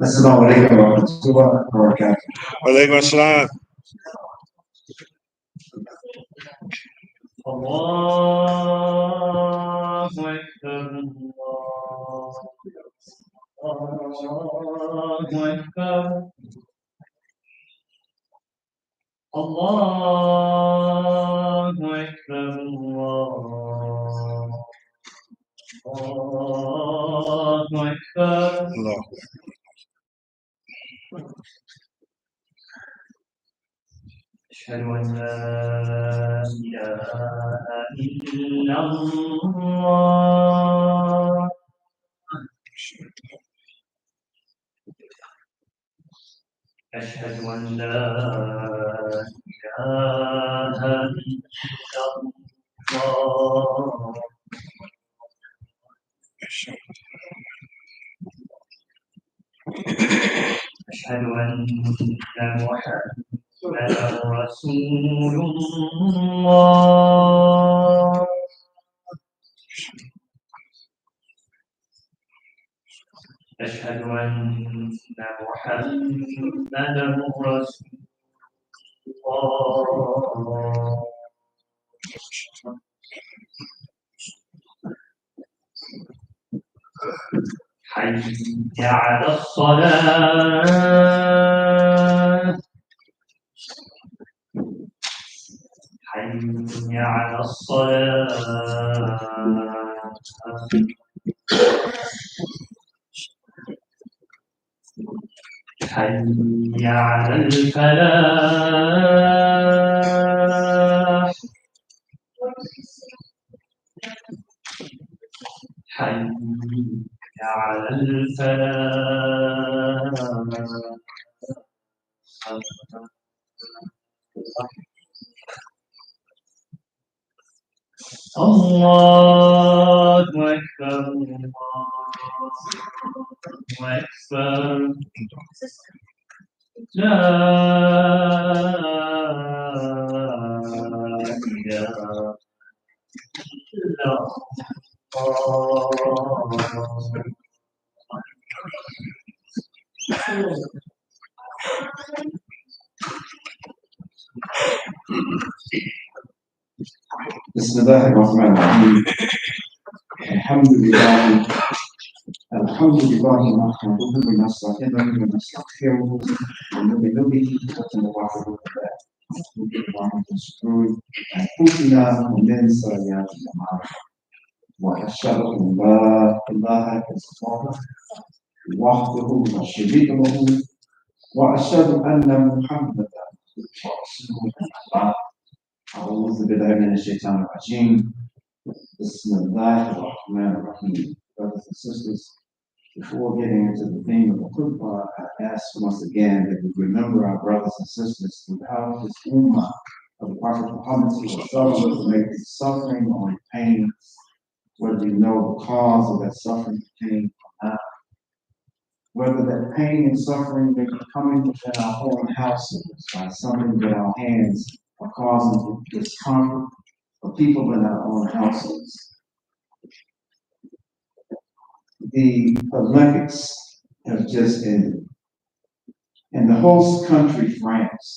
السلام عليكم ورحمة الله وبركاته. وعليكم السلام. الله أكبر الله أكبر الله أكبر الله أكبر. الله. أشهد أن لا إله إلا الله أشهد أن لا إله إلا الله أشهد أن محمدا رسول الله أشهد أن محمدا رسول الله حي على الصلاة حي على الصلاة حي على الفلاح حي على الفلاح. الله أكبر الله أكبر. لا إله إلا الله. بسم الله الرحمن الرحيم. الحمد لله نحمده ونستعينه ونستغفره ونؤمن به ونتوكل عليه من شرور انفسنا ومن سيئات اعمالنا واشهد ان لا اله الا الله وحده لا شريك له واشهد ان محمدا رسول الله. اعوذ بالله من الشيطان الرجيم. Bismillah ar-Rahman ar-Rahim. Brothers and sisters, before getting into the theme of the Khutbah, I ask once again that we remember our brothers and sisters throughout this Ummah of the Prophet Muhammad to make suffering or pain, whether we know the cause of that suffering or pain or not, whether that pain and suffering may be coming within our own houses by something that our hands are causing discomfort for people in our own houses. The Olympics have just ended, and the host country, France,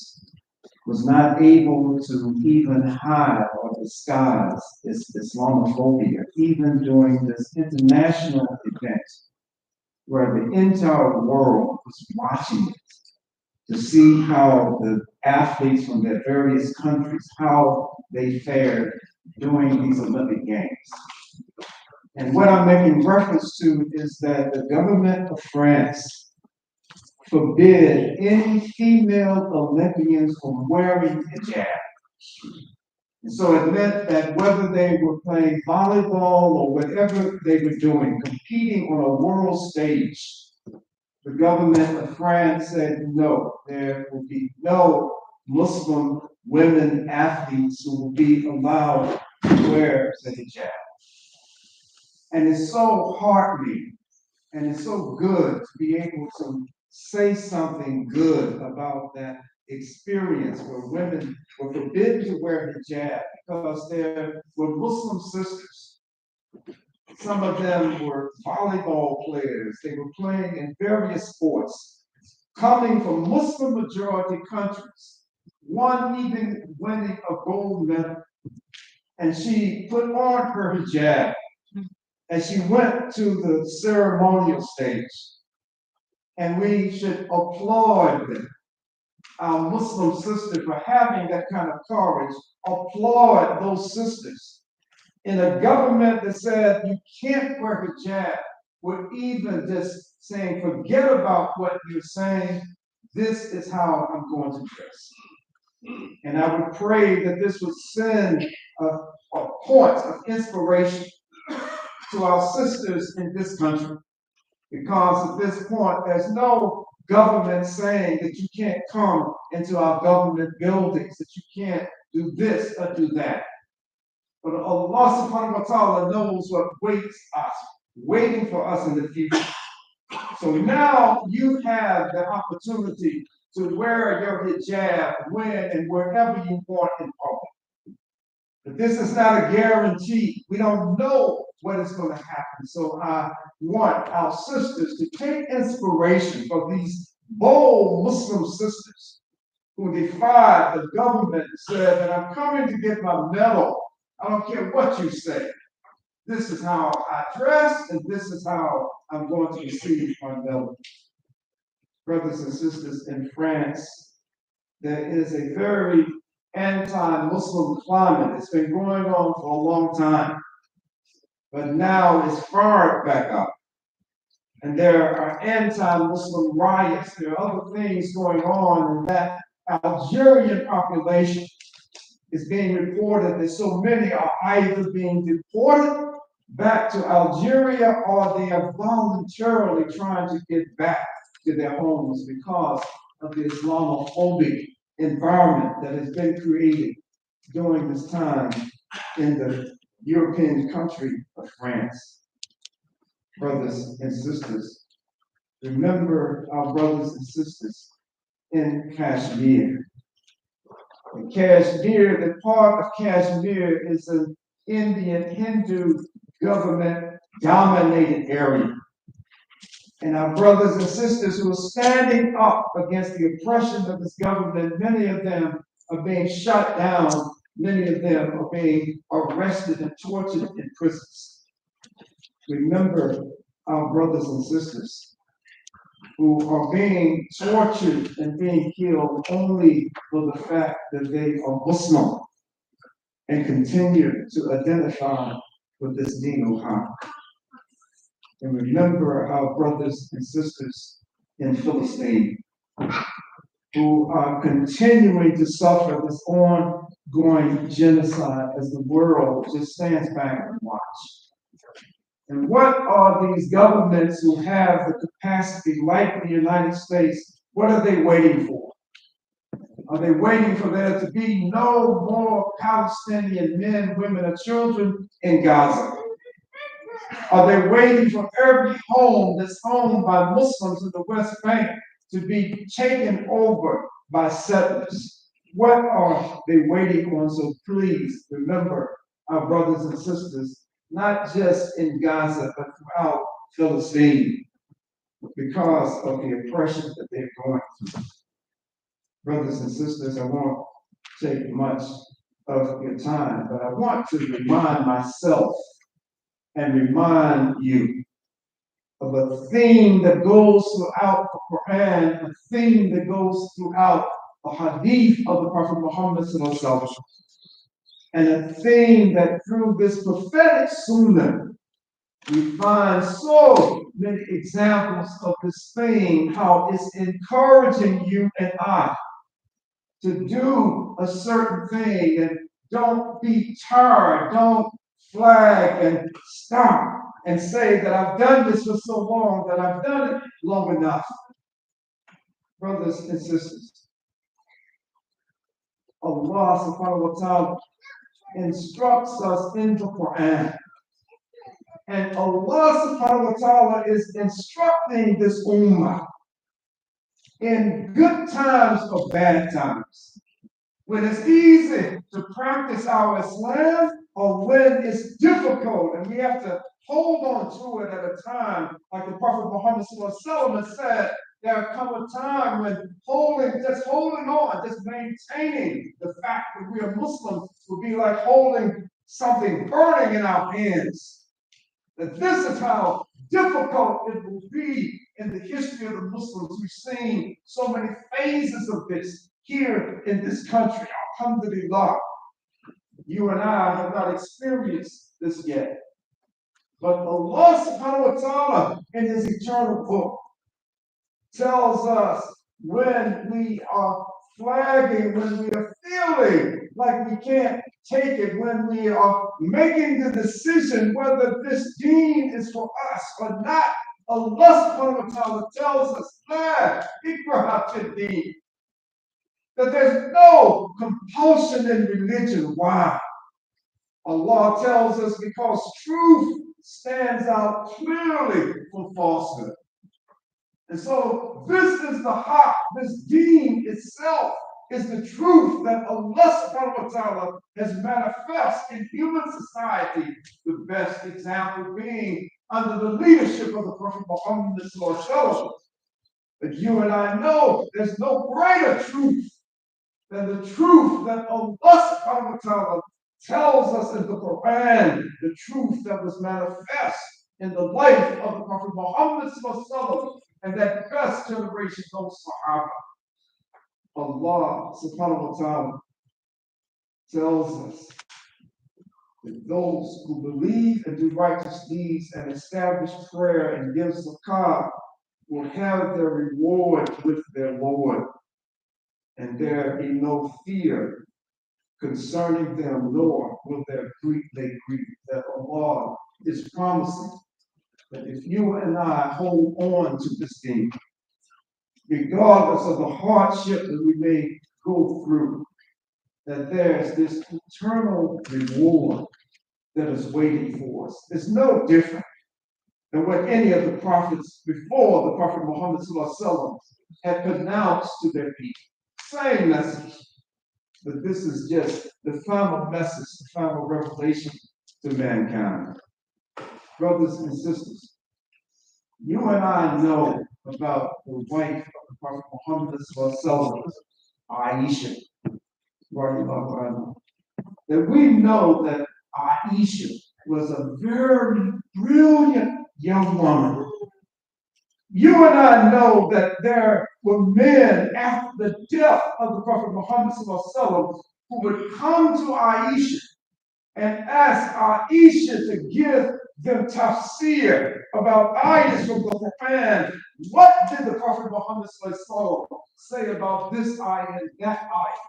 was not able to even hide or disguise its Islamophobia, even during this international event where the entire world was watching it to see how the athletes from their various countries, how they fared during these Olympic Games. And what I'm making reference to is that the government of France forbid any female Olympians from wearing hijab. And so it meant that whether they were playing volleyball or whatever they were doing, competing on a world stage, the government of France said no, there will be no Muslim women athletes who will be allowed to wear the hijab. And it's so heartening and it's so good to be able to say something good about that experience where women were forbidden to wear hijab because there were Muslim sisters. Some of them were volleyball players. They were playing in various sports, coming from Muslim majority countries. One even winning a gold medal. And she put on her hijab and she went to the ceremonial stage. And we should applaud them, our Muslim sisters, for having that kind of courage. Applaud those sisters. In a government that said you can't wear hijab, or even just saying, forget about what you're saying, this is how I'm going to dress. And I would pray that this would send a point of inspiration to our sisters in this country. Because at this point, there's no government saying that you can't come into our government buildings, that you can't do this or do that. But Allah subhanahu wa ta'ala knows what waits us, waiting for us in the future. So now you have the opportunity to wear your hijab when and wherever you want in public. But this is not a guarantee. We don't know what is going to happen. So I want our sisters to take inspiration from these bold Muslim sisters who defied the government and said that I'm coming to get my medal. I don't care what you say. This is how I dress, and this is how I'm going to receive my medal. Brothers and sisters, in France, there is a very anti-Muslim climate. It's been going on for a long time, but now it's fired back up. And there are anti-Muslim riots. There are other things going on, and that Algerian population is being reported that so many are either being deported back to Algeria or they are voluntarily trying to get back to their homes because of the Islamophobic environment that has been created during this time in the European country of France. Brothers and sisters, remember our brothers and sisters in Kashmir. And Kashmir, the part of Kashmir is an Indian Hindu government dominated area. And our brothers and sisters who are standing up against the oppression of this government, many of them are being shut down, many of them are being arrested and tortured in prisons. Remember our brothers and sisters who are being tortured and being killed only for the fact that they are Muslim and continue to identify with this Deen al-Haq. And remember our brothers and sisters in Philistine who are continuing to suffer this ongoing genocide as the world just stands back and watch. And what are these governments who have the capacity, like the United States, what are they waiting for? Are they waiting for there to be no more Palestinian men, women, or children in Gaza? Are they waiting for every home that's owned by Muslims in the West Bank to be taken over by settlers? What are they waiting on? So please remember our brothers and sisters, not just in Gaza, but throughout Philistine, because of the oppression that they're going through. Brothers and sisters, I won't take much of your time, but I want to remind myself and remind you of a theme that goes throughout the Quran, a theme that goes throughout the hadith of the Prophet Muhammad sallallahu, and a theme that through this prophetic sunnah we find so many examples of this theme, how it's encouraging you and I to do a certain thing, and don't be tired, don't flag and stop and say that I've done this for so long, that I've done it long enough. Brothers and sisters, Allah subhanahu wa ta'ala instructs us in the Quran. And Allah subhanahu wa ta'ala is instructing this ummah in good times or bad times. When it's easy to practice our Islam, or when it's difficult and we have to hold on to it at a time, like the Prophet Muhammad said, there come a time when holding on, just maintaining the fact that we are Muslims will be like holding something burning in our hands. That this is how difficult it will be in the history of the Muslims. We've seen so many phases of this here in this country. Alhamdulillah. You and I have not experienced this yet. But Allah subhanahu wa ta'ala in His eternal book tells us when we are flagging, when we are feeling like we can't take it, when we are making the decision whether this deen is for us or not. Allah subhanahu wa ta'ala tells us, that there's no compulsion in religion. Why? Allah tells us because truth stands out clearly from falsehood. And so this is the haq, this deen itself is the truth that Allah subhanahu wa ta'ala has manifest in human society, the best example being under the leadership of the Prophet Muhammad sallallahu alaihi wasallam. But you and I know there's no greater truth than the truth that Allah subhanahu wa ta'ala tells us in the Quran, the truth that was manifest in the life of the Prophet Muhammad sallallahu alaihi wasallam, and that best generation, those Sahaba. Allah subhanahu wa ta'ala tells us that those who believe and do righteous deeds and establish prayer and give zakah will have their reward with their Lord, and there be no fear concerning them, nor will they grieve. That Allah is promising that if you and I hold on to this thing, regardless of the hardship that we may go through, that there's this eternal reward that is waiting for us. It's no different than what any of the prophets before the Prophet Muhammad had pronounced to their people. Same message. But this is just the final message, the final revelation to mankind. Brothers and sisters, you and I know about the wife of the Prophet Muhammad, Aisha, that we know that Aisha was a very brilliant young woman. You and I know that there were men after the death of the Prophet Muhammad who would come to Aisha and ask Aisha to give them tafsir about ayahs from the Quran. What did the Prophet Muhammad say about this ayah and that ayah?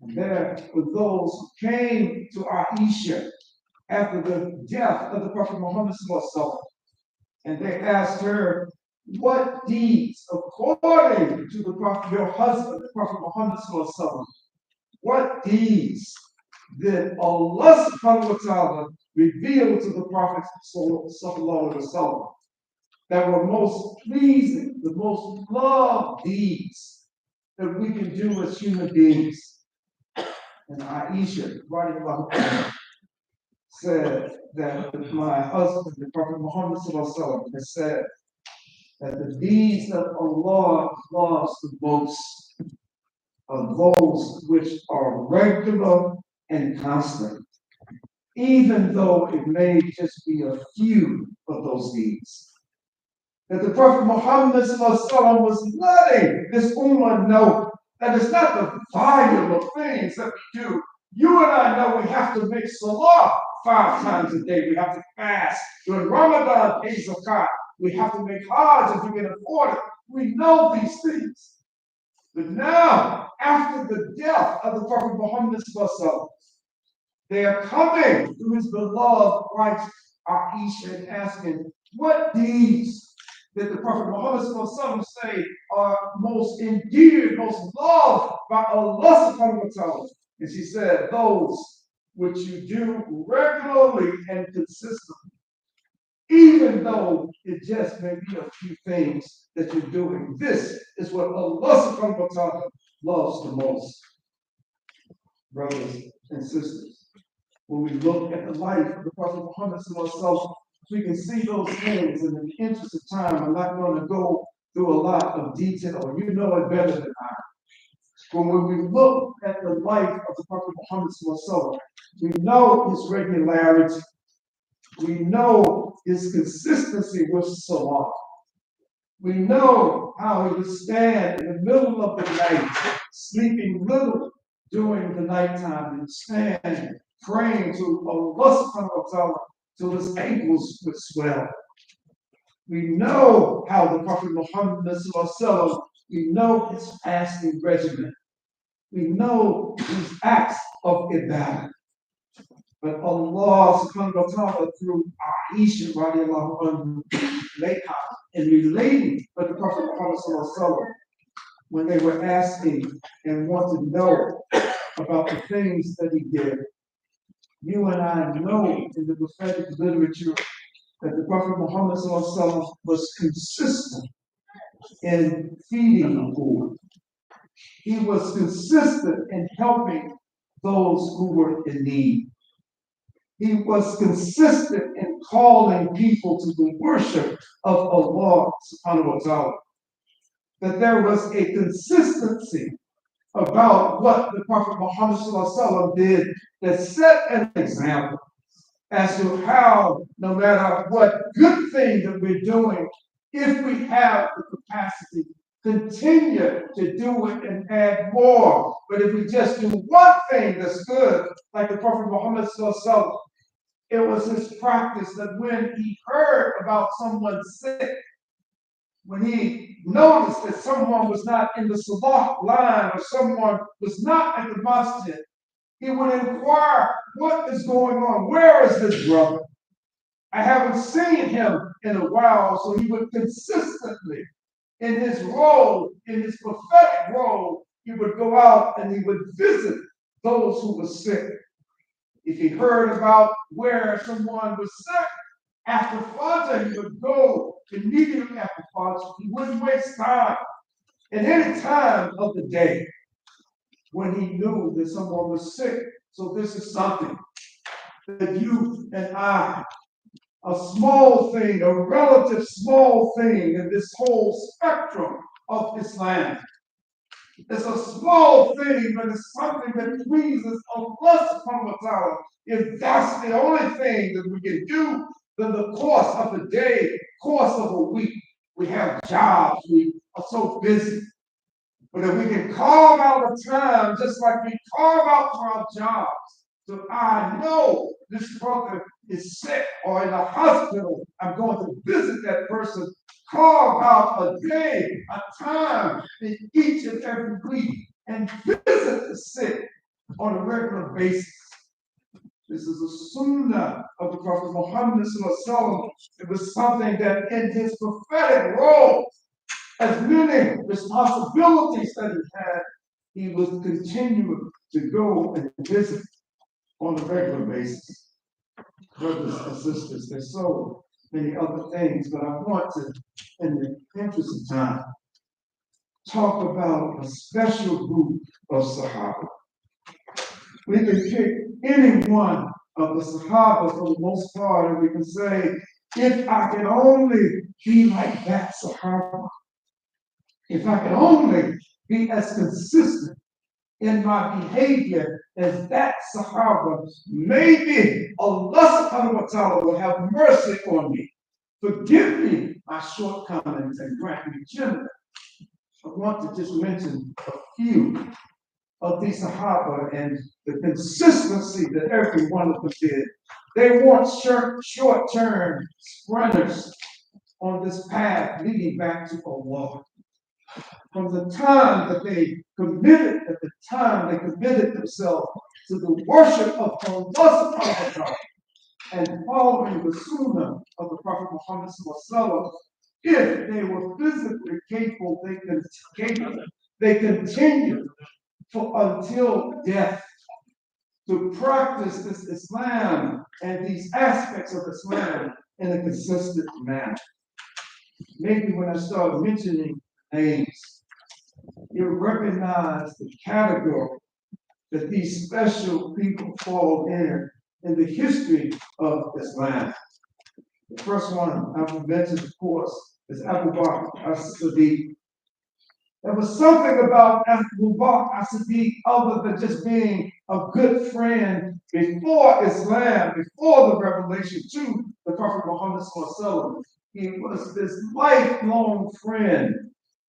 And there were those who came to Aisha after the death of the Prophet Muhammad and they asked her, what deeds, according to the Prophet, your husband, the Prophet Muhammad, what deeds did Allah subhanahu wa ta'ala reveal to the Prophet that were most pleasing, the most loved deeds that we can do as human beings? And Aisha, said that my husband, the Prophet Muhammad has said that the deeds that Allah loves the most are those which are regular and constant, even though it may just be a few of those deeds. That the Prophet Muhammad was letting this ummah know that it's not the volume of things that we do. You and I know we have to make salah 5 times a day. We have to fast. During Ramadan, pay zakat. We have to make hajj if we can afford it. We know these things. But now, after the death of the Prophet Muhammad, they are coming to his beloved wife Aisha and asking, what deeds did the Prophet Muhammad say are most endeared, most loved by Allah subhanahu wa ta'ala? And she said, those which you do regularly and consistently, even though it just may be a few things that you're doing. This is what Allah subhanahu wa ta'ala loves the most. Brothers and sisters, when we look at the life of the Prophet Muhammad, we can see those things. And in the interest of time, I'm not going to go through a lot of detail, or you know it better than I. But when we look at the life of the Prophet Muhammad, we know his regularity. We know his consistency with Salat. We know how he would stand in the middle of the night, sleeping little during the nighttime, and stand praying to Allah subhanahu wa ta'ala till his ankles would swell. We know how the Prophet Muhammad, we know his fasting regimen. We know his acts of ibadah. But Allah subhanahu wa ta'ala through Aisha radiallahu anhu in relating with the Prophet Muhammad when they were asking and wanted to know about the things that he did. You and I know in the prophetic literature that the Prophet Muhammad was consistent in feeding the poor. He was consistent in helping those who were in need. He was consistent in calling people to the worship of Allah subhanahu wa ta'ala. That there was a consistency about what the Prophet Muhammad did that set an example as to how, no matter what good thing that we're doing, if we have the capacity, continue to do it and add more. But if we just do one thing that's good, like the Prophet Muhammad, it was his practice that when he heard about someone sick, when he noticed that someone was not in the salat line or someone was not at the masjid, he would inquire, what is going on? Where is this brother? I haven't seen him in a while. So he would consistently, in his role, in his prophetic role, he would go out and he would visit those who were sick. If he heard about where someone was sick, After Fajr, he would go immediately after Fajr. He wouldn't waste time at any time of the day when he knew that someone was sick. So this is something that you and I, a small thing, a relative small thing in this whole spectrum of Islam. It's a small thing, but it's something that pleases Allah subhanahu wa ta'ala. If that's the only thing that we can do, then the course of a day, course of a week, we have jobs, we are so busy. But if we can carve out a time, just like we carve out for our jobs, so I know this brother is sick or in a hospital, I'm going to visit that person. Carve out a day, a time in each and every week and visit the sick on a regular basis. This is a sunnah of the Prophet Muhammad Sallallahu Alaihi Wasallam. It was something that in his prophetic role, as many responsibilities that he had, he was continuing to go and visit on a regular basis. Brothers and sisters, there's so many other things, but I want to, in the interest of time, talk about a special group of Sahaba. We can pick any one of the Sahaba for the most part, and we can say, if I can only be like that Sahaba, if I can only be as consistent in my behavior as that Sahaba, maybe Allah subhanahu wa ta'ala will have mercy on me. Forgive me my shortcomings and grant me Jannah. I want to just mention a few of these Sahaba and the consistency that every one of them did. They weren't short-term sprinters on this path leading back to Allah. From the time that they committed, themselves to the worship of Allah subhanahu wa ta'ala and following the sunnah of the Prophet Muhammad sallallahu alaihi wasallam, if they were physically capable, they continued until death to practice this Islam and these aspects of Islam in a consistent manner. Maybe when I start mentioning names, you recognize the category that these special people fall in the history of Islam. The first one I will mention, of course, is Abu Bakr as-Siddiq. There was something about Abu Bakr as-Siddiq other than just being a good friend before Islam, before the revelation to the Prophet Muhammad sallallahu alaihi wasallam. He was this lifelong friend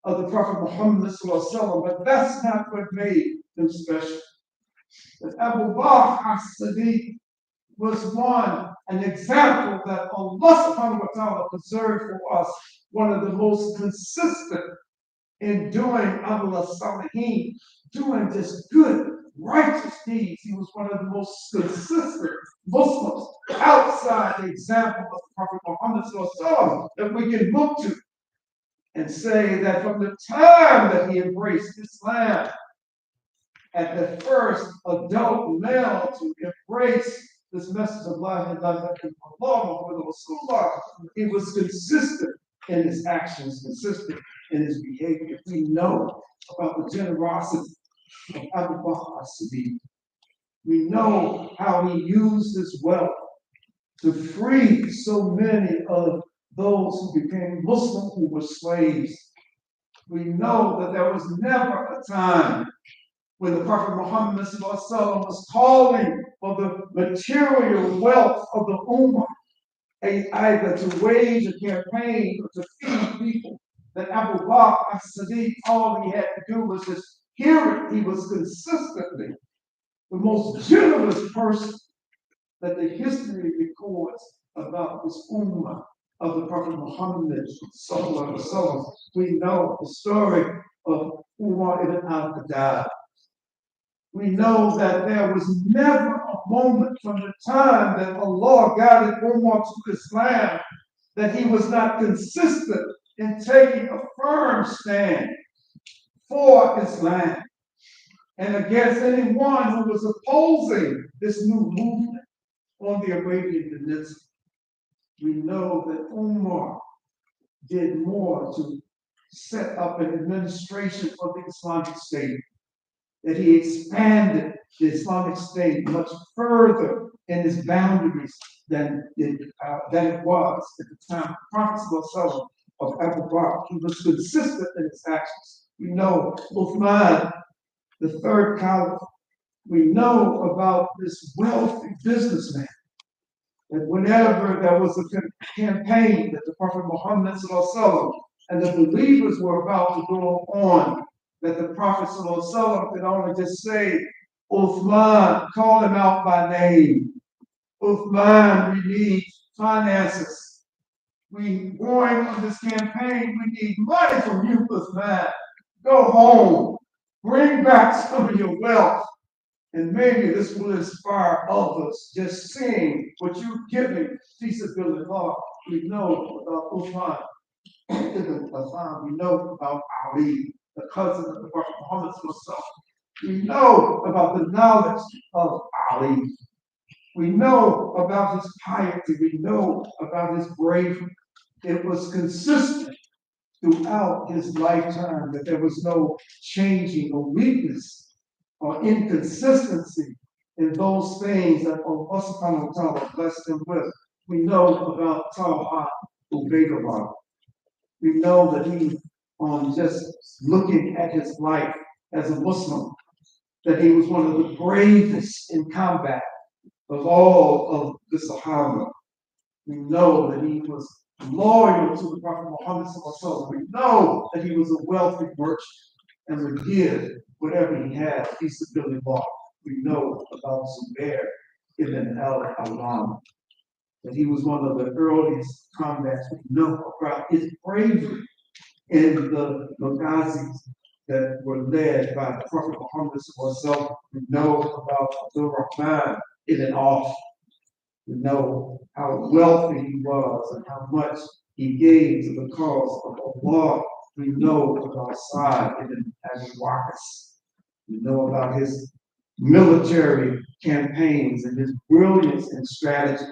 of the Prophet Muhammad sallallahu alaihi wasallam, but that's not what made him special. But Abu Bakr as-Siddiq was an example that Allah subhanahu wa ta'ala preserved for us, one of the most consistent in doing Amal Salihin, doing just good, righteous deeds. He was one of the most consistent Muslims outside the example of the Prophet Muhammad sallallahu alaihi wasallam that we can look to and say that from the time that he embraced Islam, at the first adult male to embrace this message of La ilaha illallah, he was consistent in his actions, consistent in his behavior. We know about the generosity of Abu Bakr as-Siddiq. We know how he used his wealth to free so many of those who became Muslim who were slaves. We know that there was never a time when the Prophet Muhammad was calling for the material wealth of the Ummah, either to wage a campaign or to feed people, that Abu Bakr as-Siddiq, all he had to do was just hear it. He was consistently the most generous person that the history records about this Ummah of the Prophet Muhammad sallallahu alaihi wasallam. We know the story of Umar ibn al-Khattab. We know that there was never a moment from the time that Allah guided Umar to Islam that he was not consistent in taking a firm stand for Islam and against anyone who was opposing this new movement on the Arabian Peninsula. We know that Umar did more to set up an administration for the Islamic State, that he expanded the Islamic State much further in its boundaries than it was at the time. Prophet of Abu Bakr, he was consistent in his actions. We know Uthman, the third caliph, we know about this wealthy businessman, that whenever there was a campaign that the Prophet Muhammad and the believers were about to go on, that the Prophet could only just say, Uthman, call him out by name. Uthman, we need finances. We going on this campaign, we need money from you, Uthman. Go home, bring back some of your wealth. And maybe this will inspire others just seeing what you're giving feasibility. We know about Uthman. We know about Ali, the cousin of the Prophet Muhammad. We know about the knowledge of Ali. We know about his piety. We know about his bravery. It was consistent throughout his lifetime that there was no changing or weakness or inconsistency in those things that Allah subhanahu wa ta'ala blessed him with. We know about Talha Ubaydullah. We know that he, on just looking at his life as a Muslim, that he was one of the bravest in combat of all of the Sahaba. We know that he was loyal to the Prophet Muhammad. We know that he was a wealthy merchant and would give whatever he had, feasibility law. We know about Zubair ibn al-Awwam, that he was one of the earliest combats. We know about his bravery in the Maghazis that were led by the Prophet Muhammad. We know about Abdul Rahman ibn Auf. We know how wealthy he was and how much he gave to the cause of Allah. We know about Sa'd ibn Abi Waqqas. We know about his military campaigns and his brilliance and strategy.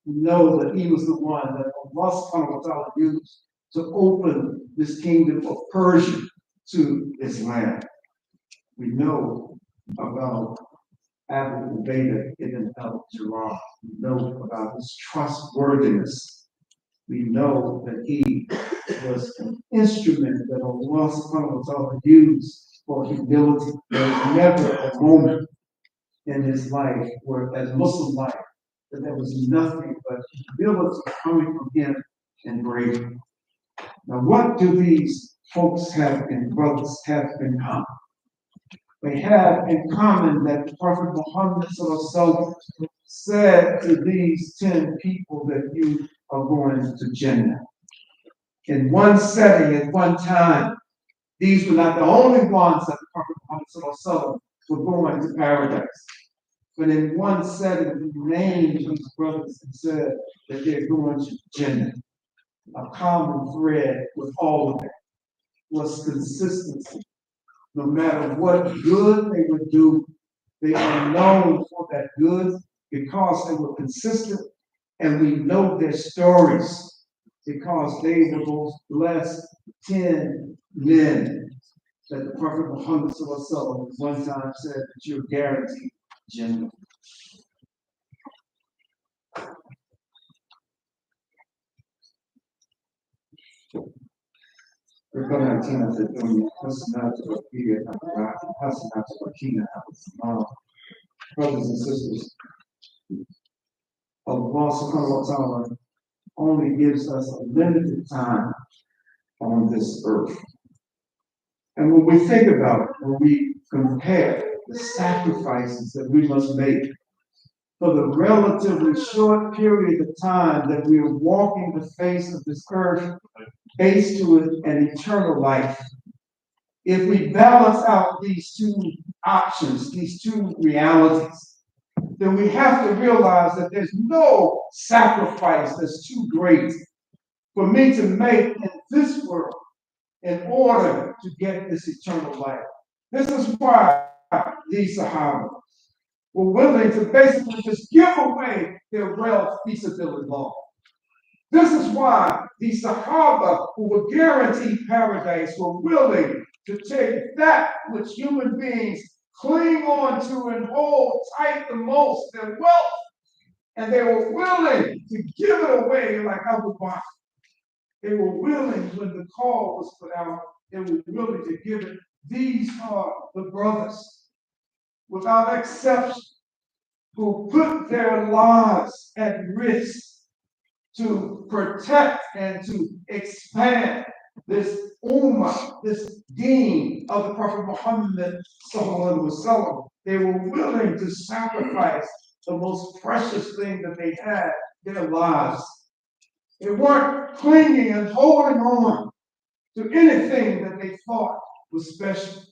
We know that he was the one that Allah subhanahu wa ta'ala used to open this kingdom of Persia to Islam. We know about Abu Ubaidah ibn al-Jarrah. We know about his trustworthiness. We know that he was an instrument that Allah subhanahu wa ta'ala used for humility. There was never a moment in his life where, as Muslim life, that there was nothing but humility coming from him and bravery. Now, what do these folks have and brothers have in common? They have in common that the Prophet Muhammad said to these 10 people that you are going to Jannah. In one setting, at one time, these were not the only ones that the Prophet Muhammad were going to paradise. But in one setting, he named these brothers and said that they're going to Jannah. A common thread with all of them was consistency. No matter what good they would do, they are known for that good because they were consistent, and we know their stories because they were those blessed 10 men that the Prophet Muhammad one time said that you're guaranteed Jannah. Brothers and sisters, Allah subhanahu wa ta'ala only gives us a limited time on this earth. And when we think about it, when we compare the sacrifices that we must make for the relatively short period of time that we are walking the face of this earth, based to an eternal life. If we balance out these two options, these two realities, then we have to realize that there's no sacrifice that's too great for me to make in this world in order to get this eternal life. This is why these Sahaba were willing to basically just give away their wealth, feasibility law. This is why the Sahaba who were guaranteed paradise were willing to take that which human beings cling on to and hold tight the most, their wealth, and they were willing to give it away like Abu Bakr. They were willing when the call was put out, they were willing to give it. These are the brothers, without exception, who put their lives at risk to protect and to expand this ummah, this deen of the Prophet Muhammad sallallahu alaihi wasallam. They were willing to sacrifice the most precious thing that they had, their lives. They weren't clinging and holding on to anything that they thought was special,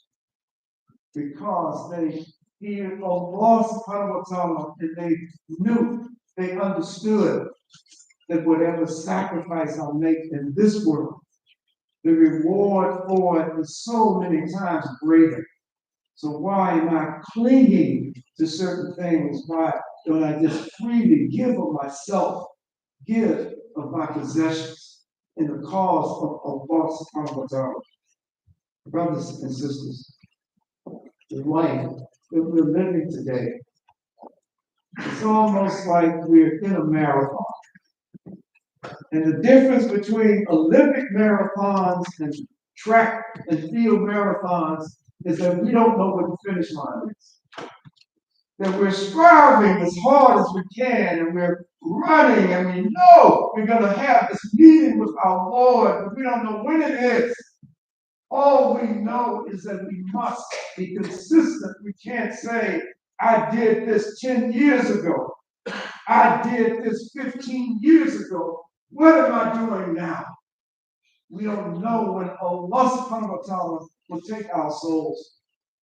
because they feared Allah subhanahu wa ta'ala, and they knew, they understood that whatever sacrifice I'll make in this world, the reward for it is so many times greater. So why am I clinging to certain things? Why don't I just freely give of myself, give of my possessions in the cause of Allah subhanahu wa ta'ala? Brothers and sisters, the life that we're living today, it's almost like we're in a marathon. And the difference between Olympic marathons and track and field marathons is that we don't know what the finish line is. That we're striving as hard as we can, and we're running, and we know we're going to have this meeting with our Lord, but we don't know when it is. All we know is that we must be consistent. We can't say, I did this 10 years ago. I did this 15 years ago. What am I doing now? We don't know when Allah subhanahu wa ta'ala will take our souls.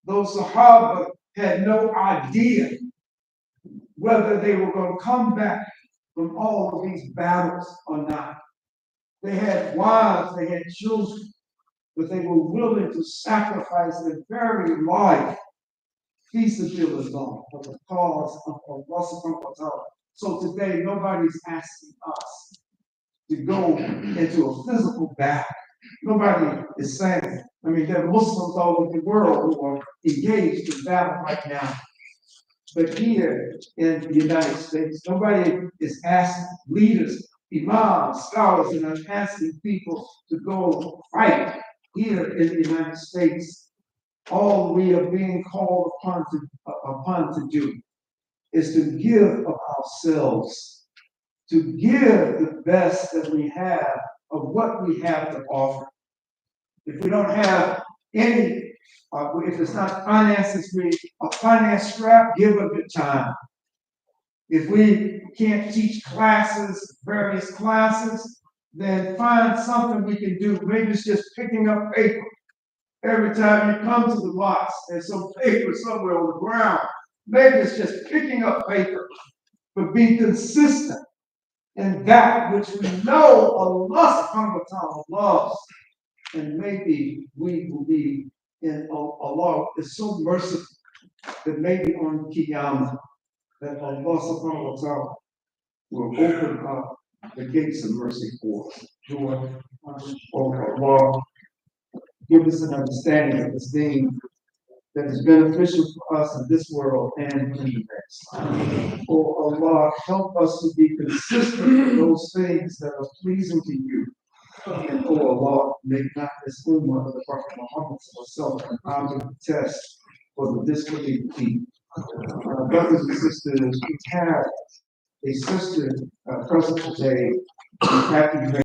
Those Sahaba had no idea whether they were going to come back from all of these battles or not. They had wives, they had children, but they were willing to sacrifice their very life, feasibility, for the cause of Allah subhanahu wa ta'ala. So today, nobody's asking us to go into a physical battle. Nobody is saying, there are Muslims all over the world who are engaged in battle right now. But here in the United States, nobody is asking leaders, imams, scholars, and are asking people to go fight here in the United States. All we are being called upon to do is to give of ourselves, to give the best that we have of what we have to offer. If we don't have any, if it's not finances, a finance strap, give of your time. If we can't teach classes, various classes, then find something we can do. Maybe it's just picking up paper. Every time you come to the box, there's some paper somewhere on the ground. Maybe it's just picking up paper, but be consistent in that which we know Allah subhanahu wa ta'ala loves. And maybe we believe in Allah is so merciful that maybe on Qiyamah, that Allah subhanahu wa ta'ala will open up the gates of mercy for us. Lord, Allah, give us an understanding of this thing that is beneficial for us in this world and in the next. Oh Allah, help us to be consistent with those things that are pleasing to you. And oh Allah, make not this ummah of the Prophet Muhammad an object of test for the disbelieving people. Brothers and sisters, we have a sister present today, Kathy